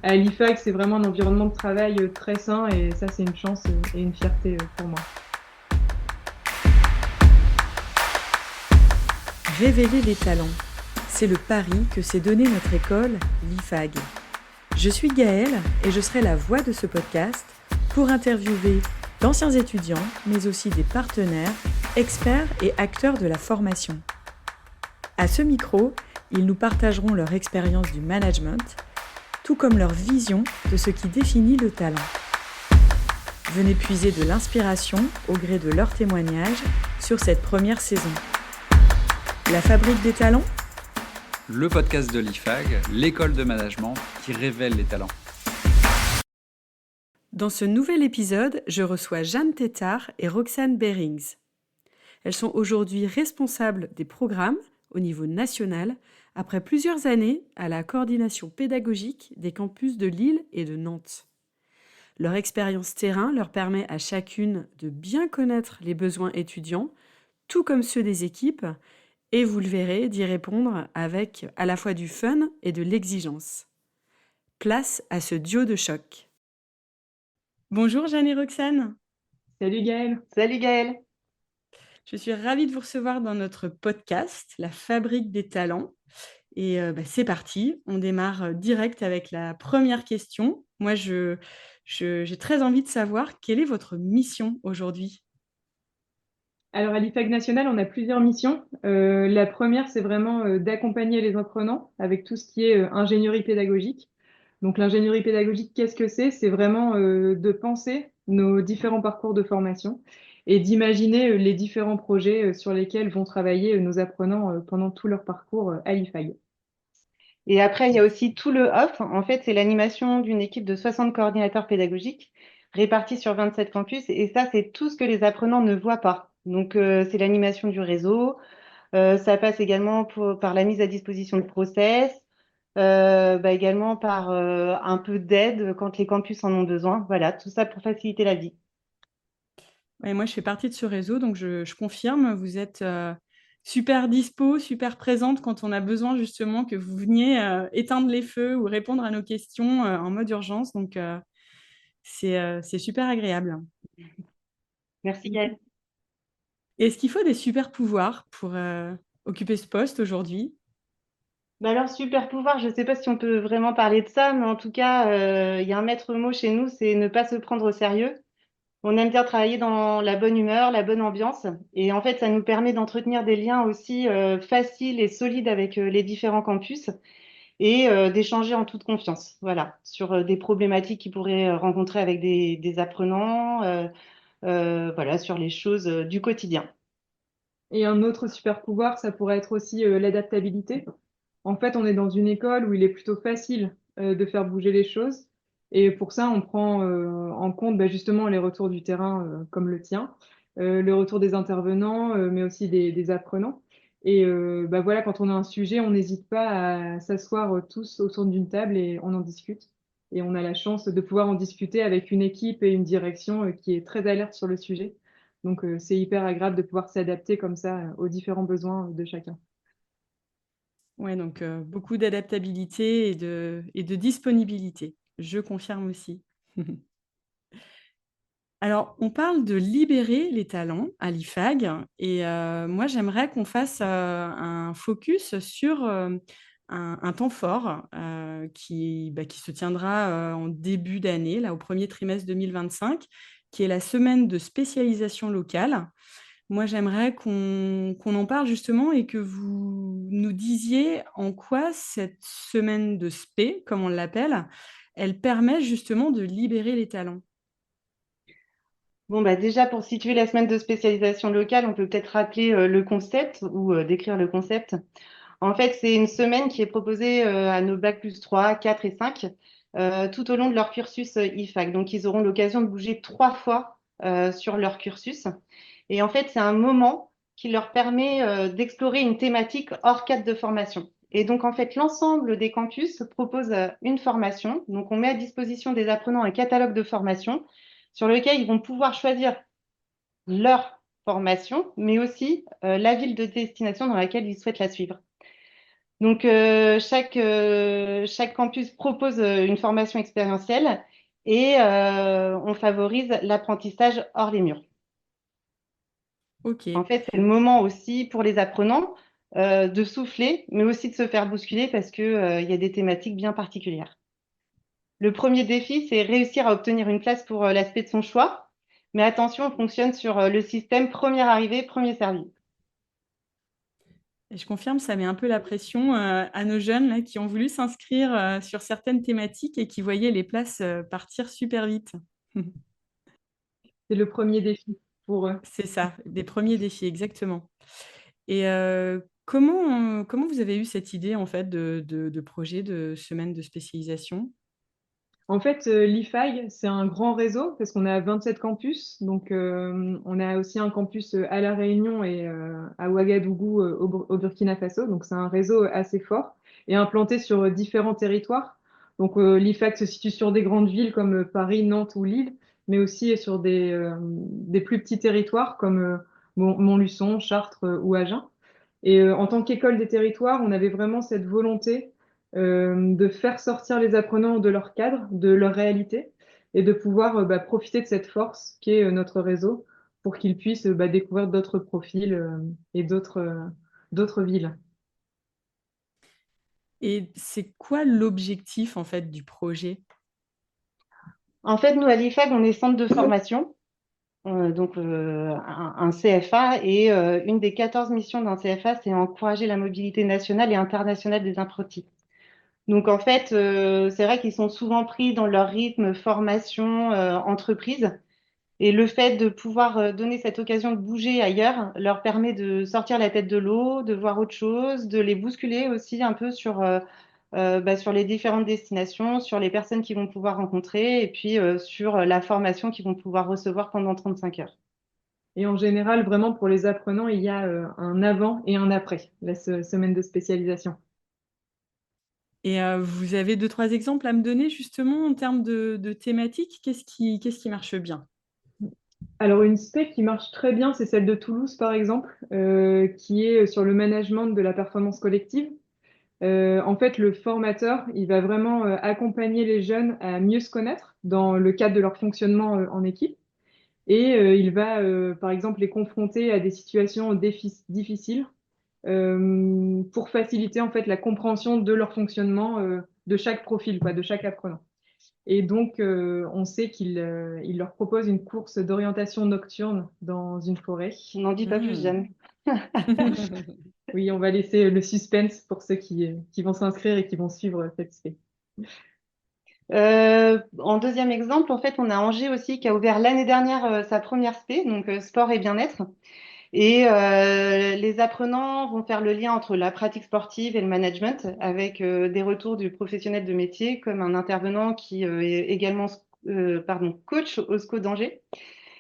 À l'IFAC, c'est vraiment un environnement de travail très sain et ça, c'est une chance et une fierté pour moi. Révéler les talents, c'est le pari que s'est donné notre école, l'IFAG. Je suis Gaëlle et je serai la voix de ce podcast pour interviewer d'anciens étudiants, mais aussi des partenaires, experts et acteurs de la formation. À ce micro, ils nous partageront leur expérience du management, tout comme leur vision de ce qui définit le talent. Venez puiser de l'inspiration au gré de leurs témoignages sur cette première saison. La fabrique des talents ? Le podcast de l'IFAG, l'école de management qui révèle les talents. Dans ce nouvel épisode, je reçois Jeanne Tétard et Roxane Behrings. Elles sont aujourd'hui responsables des programmes au niveau national, après plusieurs années à la coordination pédagogique des campus de Lille et de Nantes. Leur expérience terrain leur permet à chacune de bien connaître les besoins étudiants, tout comme ceux des équipes, et vous le verrez, d'y répondre avec à la fois du fun et de l'exigence. Place à ce duo de choc. Bonjour Jeanne et Roxane. Salut Gaëlle. Salut Gaëlle. Je suis ravie de vous recevoir dans notre podcast, La Fabrique des Talents. Et c'est parti, on démarre direct avec la première question. Moi, j'ai très envie de savoir quelle est votre mission aujourd'hui. Alors à l'IFAC National, on a plusieurs missions. La première, c'est vraiment d'accompagner les apprenants avec tout ce qui est ingénierie pédagogique. Donc l'ingénierie pédagogique, qu'est-ce que c'est? C'est vraiment de penser nos différents parcours de formation et d'imaginer les différents projets sur lesquels vont travailler nos apprenants pendant tout leur parcours à l'IFAG. Et après, il y a aussi tout le off. En fait, c'est l'animation d'une équipe de 60 coordinateurs pédagogiques répartis sur 27 campus. Et ça, c'est tout ce que les apprenants ne voient pas. Donc, c'est l'animation du réseau. Ça passe également par la mise à disposition de process, également par un peu d'aide quand les campus en ont besoin. Voilà, tout ça pour faciliter la vie. Ouais, moi, je fais partie de ce réseau, donc je confirme, vous êtes super dispo, super présente quand on a besoin justement que vous veniez éteindre les feux ou répondre à nos questions en mode urgence. Donc, c'est super agréable. Merci Gaëlle. Est-ce qu'il faut des super pouvoirs pour occuper ce poste aujourd'hui? Alors, super pouvoir, je ne sais pas si on peut vraiment parler de ça, mais en tout cas, il y a un maître mot chez nous, c'est ne pas se prendre au sérieux. On aime bien travailler dans la bonne humeur, la bonne ambiance. Et en fait, ça nous permet d'entretenir des liens aussi faciles et solides avec les différents campus et d'échanger en toute confiance, voilà, sur des problématiques qu'ils pourraient rencontrer avec des apprenants, voilà, sur les choses du quotidien. Et un autre super pouvoir, ça pourrait être aussi l'adaptabilité. En fait, on est dans une école où il est plutôt facile de faire bouger les choses. Et pour ça, on prend en compte justement les retours du terrain comme le tien, le retour des intervenants, mais aussi des apprenants. Et voilà, quand on a un sujet, on n'hésite pas à s'asseoir tous autour d'une table et on en discute. Et on a la chance de pouvoir en discuter avec une équipe et une direction qui est très alerte sur le sujet. Donc, c'est hyper agréable de pouvoir s'adapter comme ça aux différents besoins de chacun. Ouais, donc beaucoup d'adaptabilité et de disponibilité. Je confirme aussi. Alors, on parle de libérer les talents à l'IFAG et moi, j'aimerais qu'on fasse un focus sur un temps fort qui se tiendra en début d'année, là, au premier trimestre 2025, qui est la semaine de spécialisation locale. Moi, j'aimerais qu'on en parle justement et que vous nous disiez en quoi cette semaine de spé, comme on l'appelle, elle permet justement de libérer les talents. Bon, déjà, pour situer la semaine de spécialisation locale, on peut peut-être rappeler le concept ou décrire le concept. En fait, c'est une semaine qui est proposée à nos bac plus 3, 4 et 5 tout au long de leur cursus IFAC. Donc, ils auront l'occasion de bouger 3 fois sur leur cursus. Et en fait, c'est un moment qui leur permet d'explorer une thématique hors cadre de formation. Et donc, en fait, l'ensemble des campus propose une formation. Donc, on met à disposition des apprenants un catalogue de formation sur lequel ils vont pouvoir choisir leur formation, mais aussi la ville de destination dans laquelle ils souhaitent la suivre. Donc, chaque campus propose une formation expérientielle et on favorise l'apprentissage hors les murs. Ok. En fait, c'est le moment aussi pour les apprenants de souffler, mais aussi de se faire bousculer parce que, il y a des thématiques bien particulières. Le premier défi, c'est réussir à obtenir une place pour l'aspect de son choix. Mais attention, on fonctionne sur le système premier arrivé, premier servi. Et je confirme, ça met un peu la pression à nos jeunes là, qui ont voulu s'inscrire sur certaines thématiques et qui voyaient les places partir super vite. C'est le premier défi pour eux. C'est ça, des premiers défis, exactement. Et comment vous avez eu cette idée en fait de projet de semaine de spécialisation? En fait, l'IFAG, c'est un grand réseau parce qu'on a 27 campus. Donc, on a aussi un campus à La Réunion et à Ouagadougou au Burkina Faso. Donc, c'est un réseau assez fort et implanté sur différents territoires. Donc, l'IFAG se situe sur des grandes villes comme Paris, Nantes ou Lille, mais aussi sur des plus petits territoires comme Montluçon, Chartres ou Agen. Et en tant qu'école des territoires, on avait vraiment cette volonté de faire sortir les apprenants de leur cadre, de leur réalité, et de pouvoir profiter de cette force qui est notre réseau pour qu'ils puissent découvrir d'autres profils et d'autres villes. Et c'est quoi l'objectif en fait du projet? En fait, nous, à l'IFAG, on est centre de formation, donc un CFA, et une des 14 missions d'un CFA, c'est encourager la mobilité nationale et internationale des apprentis. Donc, en fait, c'est vrai qu'ils sont souvent pris dans leur rythme formation, entreprise. Et le fait de pouvoir donner cette occasion de bouger ailleurs leur permet de sortir la tête de l'eau, de voir autre chose, de les bousculer aussi un peu sur les différentes destinations, sur les personnes qu'ils vont pouvoir rencontrer et puis sur la formation qu'ils vont pouvoir recevoir pendant 35 heures. Et en général, vraiment pour les apprenants, il y a un avant et un après la semaine de spécialisation. Et vous avez deux, trois exemples à me donner justement en termes de thématiques? Qu'est-ce qui marche bien? Alors, une spé qui marche très bien, c'est celle de Toulouse, par exemple, qui est sur le management de la performance collective. En fait, le formateur, il va vraiment accompagner les jeunes à mieux se connaître dans le cadre de leur fonctionnement en équipe. Et il va, par exemple, les confronter à des situations difficiles pour faciliter en fait la compréhension de leur fonctionnement de chaque profil, quoi, de chaque apprenant. Et donc, on sait qu'il leur propose une course d'orientation nocturne dans une forêt. On n'en dit pas plus, Mmh. Jeanne. Oui, on va laisser le suspense pour ceux qui vont s'inscrire et qui vont suivre cette spé. En deuxième exemple, en fait, on a Angers aussi qui a ouvert l'année dernière sa première spé, donc sport et bien-être. Et les apprenants vont faire le lien entre la pratique sportive et le management avec des retours du professionnel de métier comme un intervenant qui est également coach au SCO d'Angers.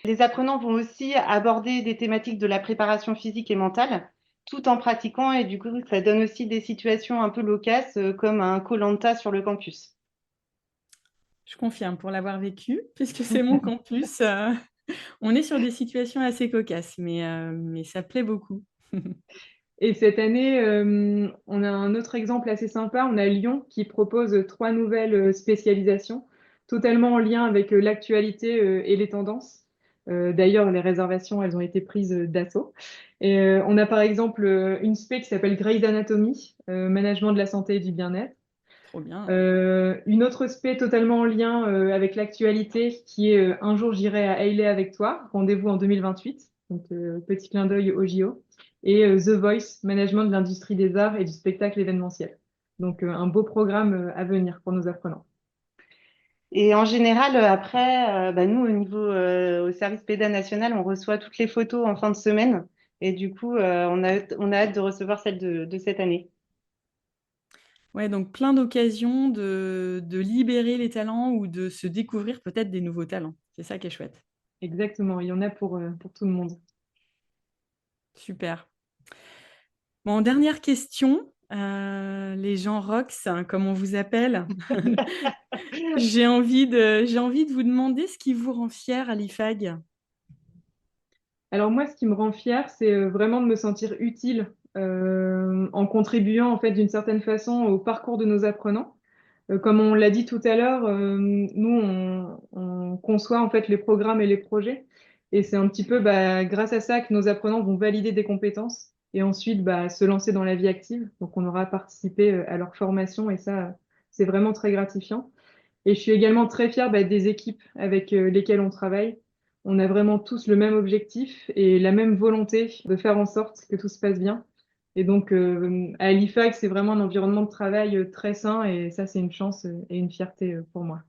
Les apprenants vont aussi aborder des thématiques de la préparation physique et mentale tout en pratiquant et du coup ça donne aussi des situations un peu locales comme un koh sur le campus. Je confirme pour l'avoir vécu, puisque c'est mon campus. On est sur des situations assez cocasses, mais ça plaît beaucoup. Et cette année, on a un autre exemple assez sympa. On a Lyon qui propose 3 nouvelles spécialisations, totalement en lien avec l'actualité et les tendances. D'ailleurs, les réservations, elles ont été prises d'assaut. Et on a par exemple une spé qui s'appelle Grey's Anatomy, management de la santé et du bien-être. Trop bien. Une autre spé totalement en lien avec l'actualité qui est Un jour j'irai à Hailey avec toi, rendez-vous en 2028, donc petit clin d'œil au JO, et The Voice, management de l'industrie des arts et du spectacle événementiel. Donc un beau programme à venir pour nos apprenants. Et en général, après, nous, au niveau au service PEDA national, on reçoit toutes les photos en fin de semaine. Et du coup, on a hâte de recevoir celle de cette année. Ouais, donc plein d'occasions de libérer les talents ou de se découvrir peut-être des nouveaux talents. C'est ça qui est chouette. Exactement, il y en a pour tout le monde. Super. Bon, dernière question, les gens Rox, hein, comme on vous appelle. J'ai envie de vous demander ce qui vous rend fier à l'IFAG. Alors moi, ce qui me rend fière, c'est vraiment de me sentir utile en contribuant en fait d'une certaine façon au parcours de nos apprenants. Comme on l'a dit tout à l'heure, nous on conçoit en fait les programmes et les projets, et c'est un petit peu grâce à ça que nos apprenants vont valider des compétences et ensuite se lancer dans la vie active. Donc on aura participé à leur formation et ça c'est vraiment très gratifiant. Et je suis également très fière des équipes avec lesquelles on travaille. On a vraiment tous le même objectif et la même volonté de faire en sorte que tout se passe bien. Et donc, à l'IFAC, c'est vraiment un environnement de travail très sain et ça, c'est une chance et une fierté pour moi.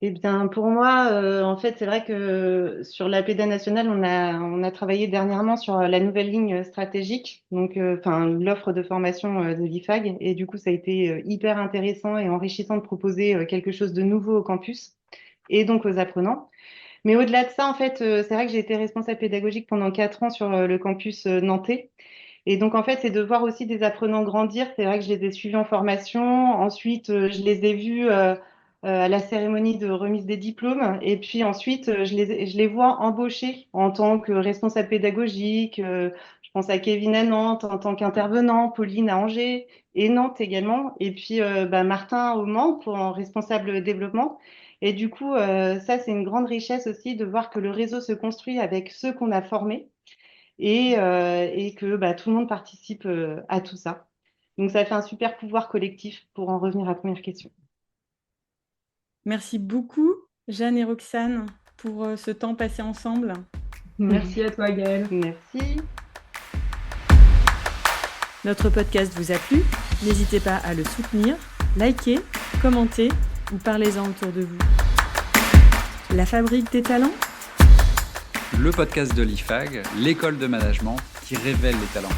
Eh bien, pour moi, en fait, c'est vrai que sur la PEDA nationale, on a travaillé dernièrement sur la nouvelle ligne stratégique, donc, enfin, l'offre de formation de l'IFAG. Et du coup, ça a été hyper intéressant et enrichissant de proposer quelque chose de nouveau au campus et donc aux apprenants. Mais au-delà de ça, en fait, c'est vrai que j'ai été responsable pédagogique pendant 4 ans sur le campus nantais. Et donc, en fait, c'est de voir aussi des apprenants grandir. C'est vrai que je les ai suivis en formation. Ensuite, je les ai vus à la cérémonie de remise des diplômes. Et puis ensuite, je les vois embaucher en tant que responsable pédagogique. Je pense à Kevin à Nantes en tant qu'intervenant, Pauline à Angers et Nantes également. Et puis Martin au Mans en responsable développement. Et du coup, ça, c'est une grande richesse aussi de voir que le réseau se construit avec ceux qu'on a formés et que tout le monde participe à tout ça. Donc, ça fait un super pouvoir collectif pour en revenir à la première question. Merci beaucoup, Jeanne et Roxane, pour ce temps passé ensemble. Merci à toi, Gaëlle. Merci. Notre podcast vous a plu? N'hésitez pas à le soutenir, liker, commenter ou parlez-en autour de vous. La fabrique des talents? Le podcast de l'IFAG, l'école de management qui révèle les talents.